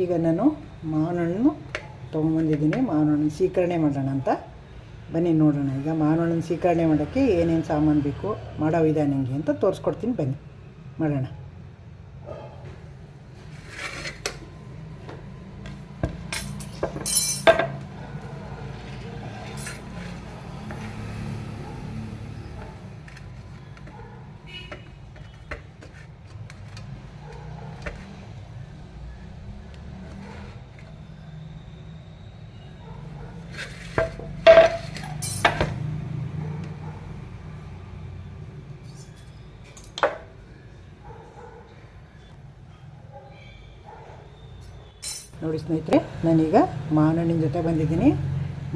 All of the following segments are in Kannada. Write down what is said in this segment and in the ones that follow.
ಈಗ ನಾನು ಮಾವಿನ ಹಣ್ಣು ತೊಗೊಂಬಂದಿದ್ದೀನಿ. ಮಾವಿನ ಹಣ್ಣು ಸ್ವೀಕರಣೆ ಮಾಡೋಣ ಅಂತ ಬನ್ನಿ ನೋಡೋಣ. ಈಗ ಮಾವಿನ ಹಣ್ಣು ಸ್ವೀಕರಣೆ ಮಾಡೋಕ್ಕೆ ಏನೇನು ಸಾಮಾನು ಬೇಕು, ಮಾಡೋ ವಿಧಾನ ಹೆಂಗೆ ಅಂತ ತೋರಿಸ್ಕೊಡ್ತೀನಿ, ಬನ್ನಿ ಮಾಡೋಣ. ನೋಡಿ ಸ್ನೇಹಿತರೆ, ನಾನೀಗ ಮಾವಿನ ಹಣ್ಣಿನ ಜೊತೆ ಬಂದಿದ್ದೀನಿ.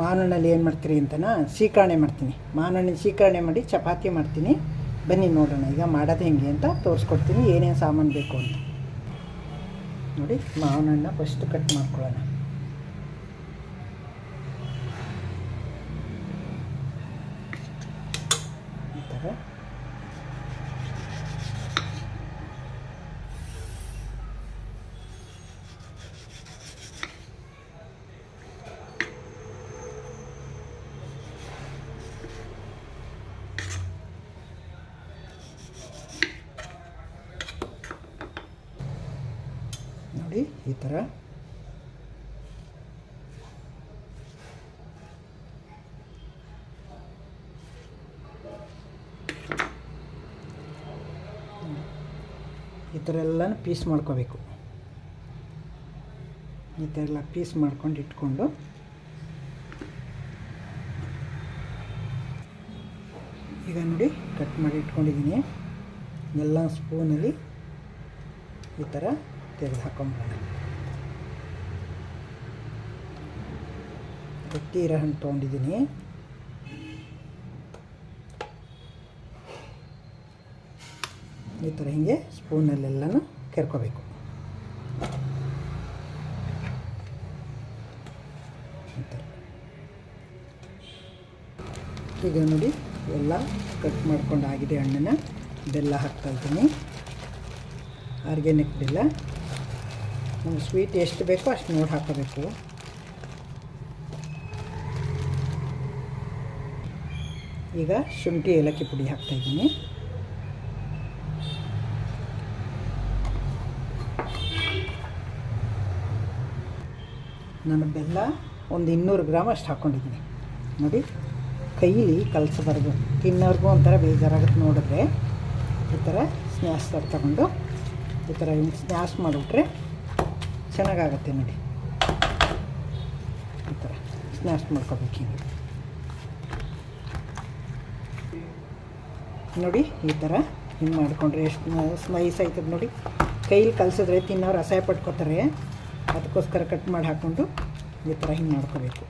ಮಾವಿನ ಹಣ್ಣಲ್ಲಿ ಏನು ಮಾಡ್ತೀರಿ ಅಂತನಾ ಸ್ವೀಕರಣೆ ಮಾಡ್ತೀನಿ. ಮಾವಿನ ಹಣ್ಣಿನ ಸ್ವೀಕರಣೆ ಮಾಡಿ ಚಪಾತಿ ಮಾಡ್ತೀನಿ. ಬನ್ನಿ ನೋಡೋಣ ಈಗ ಮಾಡೋದು ಹೆಂಗೆ ಅಂತ ತೋರಿಸ್ಕೊಡ್ತೀನಿ, ಏನೇನು ಸಾಮಾನು ಬೇಕು ಅಂತ. ನೋಡಿ, ಮಾವಿನ ಹಣ್ಣು ಫಸ್ಟ್ ಕಟ್ ಮಾಡ್ಕೊಳ್ಳೋಣ. ಈ ಥರ ನೋಡಿ, ಈ ಥರ ಈ ಥರ ಎಲ್ಲನೂ ಪೀಸ್ ಮಾಡ್ಕೋಬೇಕು. ಈ ಥರ ಎಲ್ಲ ಪೀಸ್ ಮಾಡ್ಕೊಂಡು ಇಟ್ಕೊಂಡು ಈಗ ನೋಡಿ ಕಟ್ ಮಾಡಿ ಇಟ್ಕೊಂಡಿದ್ದೀನಿ. ಎಲ್ಲ ಸ್ಪೂನಲ್ಲಿ ಈ ಥರ ತೆಗೆದು ಹಾಕೊಂಡ್ಬಿಡೋಣ. ಗಟ್ಟಿ ಇರೋ ಹಣ್ಣು ತೊಗೊಂಡಿದ್ದೀನಿ. ಈ ಥರ ಹೀಗೆ ಸ್ಪೂನಲ್ಲೆಲ್ಲನೂ ಕೆರ್ಕೋಬೇಕು. ಈಗ ನೋಡಿ ಎಲ್ಲ ಕಟ್ ಮಾಡ್ಕೊಂಡು ಆಗಿದೆ ಹಣ್ಣನ್ನು. ಬೆಲ್ಲ ಹಾಕ್ತಾಯಿದ್ದೀನಿ, ಆರ್ಗ್ಯಾನಿಕ್ ಬೆಲ್ಲ. ನಮ್ಗೆ ಸ್ವೀಟ್ ಎಷ್ಟು ಬೇಕೋ ಅಷ್ಟು ನೋಡಿ ಹಾಕೋಬೇಕು. ಈಗ ಶುಂಠಿ ಏಲಕ್ಕಿ ಪುಡಿ ಹಾಕ್ತಾಯಿದ್ದೀನಿ. ನಾನು ಬೆಲ್ಲ ಒಂದು 200 ಗ್ರಾಮ್ ಅಷ್ಟು ಹಾಕ್ಕೊಂಡಿದ್ದೀನಿ. ನೋಡಿ, ಕೈಲಿ ಕಲಸಬಾರ್ದು, ತಿನ್ನೋರ್ಗೂ ಒಂಥರ ಬೇಜಾರಾಗುತ್ತೆ ನೋಡಿದ್ರೆ. ಈ ಥರ ಸ್ನ್ಯಾಕ್ಸರ್ ತಗೊಂಡು ಈ ಥರ ಸ್ನ್ಯಾಕ್ಸ್ ಮಾಡಿಬಿಟ್ರೆ ಚೆನ್ನಾಗಾಗತ್ತೆ. ನೋಡಿ, ಈ ಥರ ಸ್ನ್ಯಾಕ್ಸ್ ಮಾಡ್ಕೋಬೇಕು. ಹಿಂಗೆ ನೋಡಿ, ಈ ಥರ ಹಿಂಗೆ ಮಾಡಿಕೊಂಡ್ರೆ ಎಷ್ಟು ನೈಸ್ ಆಯ್ತದೆ ನೋಡಿ. ಕೈಲಿ ಕಲಸಿದ್ರೆ ತಿನ್ನೋರು ಅಸಹ್ಯ ಪಟ್ಕೋತಾರೆ. ಅದಕ್ಕೋಸ್ಕರ ಕಟ್ ಮಾಡಿ ಹಾಕ್ಕೊಂಡು ಈ ಥರ ಹಿಂಗೆ ಮಾಡ್ಕೋಬೇಕು.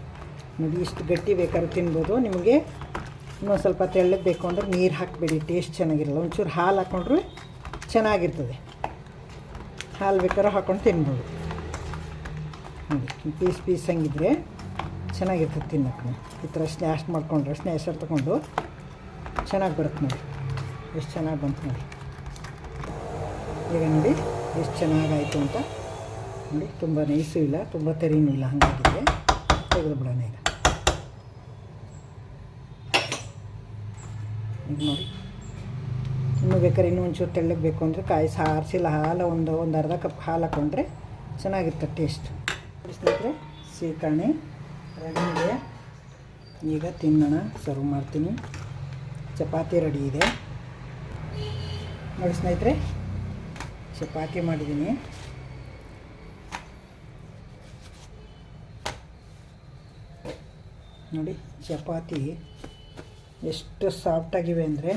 ನೋಡಿ, ಇಷ್ಟು ಗಟ್ಟಿ ಬೇಕಾದ್ರೂ ತಿನ್ಬೋದು. ನಿಮಗೆ ಇನ್ನೊಂದು ಸ್ವಲ್ಪ ತೆಳ್ಳಗೆ ಬೇಕು ಅಂದರೆ ನೀರು ಹಾಕಬೇಡಿ, ಟೇಸ್ಟ್ ಚೆನ್ನಾಗಿರಲ್ಲ. ಒಂಚೂರು ಹಾಲು ಹಾಕ್ಕೊಂಡ್ರೆ ಚೆನ್ನಾಗಿರ್ತದೆ. ಹಾಲು ಬೇಕಾದ್ರೂ ಹಾಕ್ಕೊಂಡು ತಿನ್ಬೋದು. ನೋಡಿ, ಪೀಸ್ ಹಂಗಿದ್ರೆ ಚೆನ್ನಾಗಿರ್ತದೆ ತಿನ್ನೋಕ್ಕೆ. ಈ ಥರ ಸ್ನ್ಯಾಶ್ ಮಾಡಿಕೊಂಡ್ರೆ ಸ್ನ್ಯಾಶರ್ ತೊಗೊಂಡು ಚೆನ್ನಾಗಿ ಬರುತ್ತೆ. ನೋಡಿ, ಎಷ್ಟು ಚೆನ್ನಾಗಿ ಬಂತು ನೋಡಿ. ಈಗ ನೋಡಿ ಎಷ್ಟು ಚೆನ್ನಾಗಾಯಿತು ಅಂತ. ನೋಡಿ, ತುಂಬ ನೈಸೂ ಇಲ್ಲ, ತುಂಬ ತೆರಿನೂ ಇಲ್ಲ, ಹಾಗಾಗಿದೆ. ತೆಗೆದು ಬಿಡೋಣ ಈಗ. ಈಗ ನೋಡಿ, ಇನ್ನೂ ಬೇಕಾದ್ರೆ ಇನ್ನೂ ಒಂಚೂರು ತೆಳ್ಳಗೆ ಬೇಕು ಅಂದರೆ ಕಾಯಿ ಸಾರಿಸಿಲ್ಲ ಹಾಲು ಒಂದು ಅರ್ಧ ಕಪ್ ಹಾಲು ಹಾಕ್ಕೊಂಡ್ರೆ ಚೆನ್ನಾಗಿರ್ತದೆ ಟೇಸ್ಟ್. ಸ್ನೇಹಿತರೆ, ಸ್ವೀಕರಣೆ ರೆಡಿ ಇದೆ. ಈಗ ತಿನ್ನೋಣ, ಸರ್ವ್ ಮಾಡ್ತೀನಿ. ಚಪಾತಿ ರೆಡಿ ಇದೆ. ನೋಡಿ ಸ್ನೇಹಿತರೆ, ಚಪಾತಿ ಮಾಡಿದ್ದೀನಿ. ನೋಡಿ, ಚಪಾತಿ ಎಷ್ಟು ಸಾಫ್ಟಾಗಿವೆ ಅಂದರೆ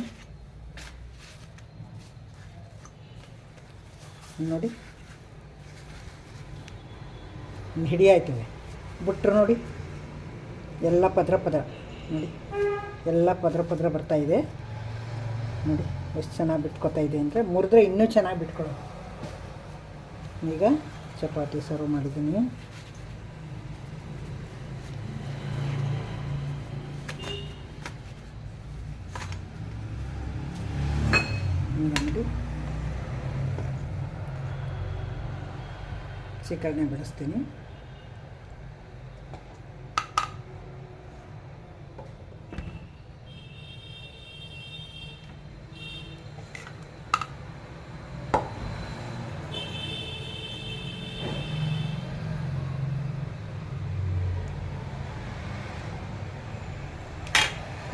ನೋಡಿ, ಹಿಡಿ ಆಯ್ತವೆ. ಬಿಟ್ಟರು ನೋಡಿ, ಎಲ್ಲ ಪದ್ರ ನೋಡಿ, ಎಲ್ಲ ಪದ್ರ ಬರ್ತಾಯಿದೆ. ನೋಡಿ ಎಷ್ಟು ಚೆನ್ನಾಗಿ ಬಿಟ್ಕೊತಾ ಇದೆ ಅಂದರೆ, ಮುರಿದ್ರೆ ಇನ್ನೂ ಚೆನ್ನಾಗಿ ಬಿಟ್ಕೊಳ್ಳೋ. ಈಗ ಚಪಾತಿ ಸರ್ವ್ ಮಾಡಿದ್ದೀನಿ. ಸೀಕರಣೆ ಬಳಸ್ತೀನಿ.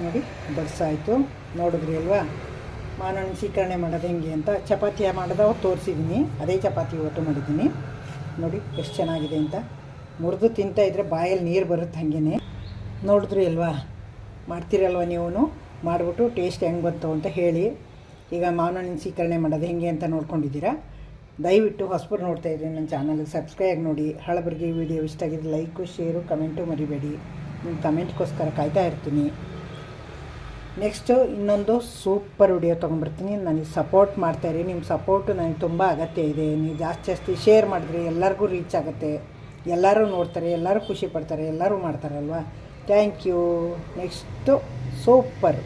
ನೋಡಿ ಬಡ್ಸಾಯಿತು, ನೋಡಿದ್ರಿ ಅಲ್ವಾ ಮಾವಿನ ಹಣ್ಣು ಸೀಕರಣೆ ಮಾಡೋದು ಹೆಂಗೆ ಅಂತ. ಚಪಾತಿ ಮಾಡೋದು ತೋರಿಸಿದ್ದೀನಿ, ಅದೇ ಚಪಾತಿ ಇವತ್ತು ಮಾಡಿದ್ದೀನಿ. ನೋಡಿ ಎಷ್ಟು ಚೆನ್ನಾಗಿದೆ ಅಂತ. ಮುರಿದು ತಿಂತಾಯಿದ್ರೆ ಬಾಯಲ್ಲಿ ನೀರು ಬರುತ್ತೆ ಹಾಗೇ. ನೋಡಿದ್ರಿ ಅಲ್ವಾ, ಮಾಡ್ತೀರಲ್ವ ನೀವು, ಮಾಡಿಬಿಟ್ಟು ಟೇಸ್ಟ್ ಹೆಂಗೆ ಬಂತು ಅಂತ ಹೇಳಿ. ಈಗ ಮಾವಿನ ಹಣ್ಣಿನ ಸೀಕರಣೆ ಮಾಡೋದು ಹೆಂಗೆ ಅಂತ ನೋಡ್ಕೊಂಡಿದ್ದೀರಾ. ದಯವಿಟ್ಟು ಹೊಸಬರು ನೋಡ್ತಾಯಿದ್ರಿ ನನ್ನ ಚಾನಲ್ಗೆ ಸಬ್ಸ್ಕ್ರೈಬ್ ನೋಡಿ. ಹಳಬರಿಗೆ ವಿಡಿಯೋ ಇಷ್ಟ ಆಗಿದ್ರೆ ಲೈಕು ಶೇರು ಕಮೆಂಟು ಮರಿಬೇಡಿ. ನಿಮ್ಮ ಕಮೆಂಟ್ಗೋಸ್ಕರ ಕಾಯ್ತಾ ಇರ್ತೀನಿ. ನೆಕ್ಸ್ಟು ಇನ್ನೊಂದು ಸೂಪರ್ ವಿಡಿಯೋ ತೊಗೊಂಬರ್ತೀನಿ. ನನಗೆ ಸಪೋರ್ಟ್ ಮಾಡ್ತಾಯಿರಿ. ನಿಮ್ಮ ಸಪೋರ್ಟು ನನಗೆ ತುಂಬ ಅಗತ್ಯ ಇದೆ. ನೀವು ಜಾಸ್ತಿ ಶೇರ್ ಮಾಡಿದ್ರೆ ಎಲ್ಲರಿಗೂ ರೀಚ್ ಆಗುತ್ತೆ, ಎಲ್ಲರೂ ನೋಡ್ತಾರೆ, ಎಲ್ಲರೂ ಖುಷಿ ಪಡ್ತಾರೆ, ಎಲ್ಲರೂ ಮಾಡ್ತಾರಲ್ವ. Thank you. Next super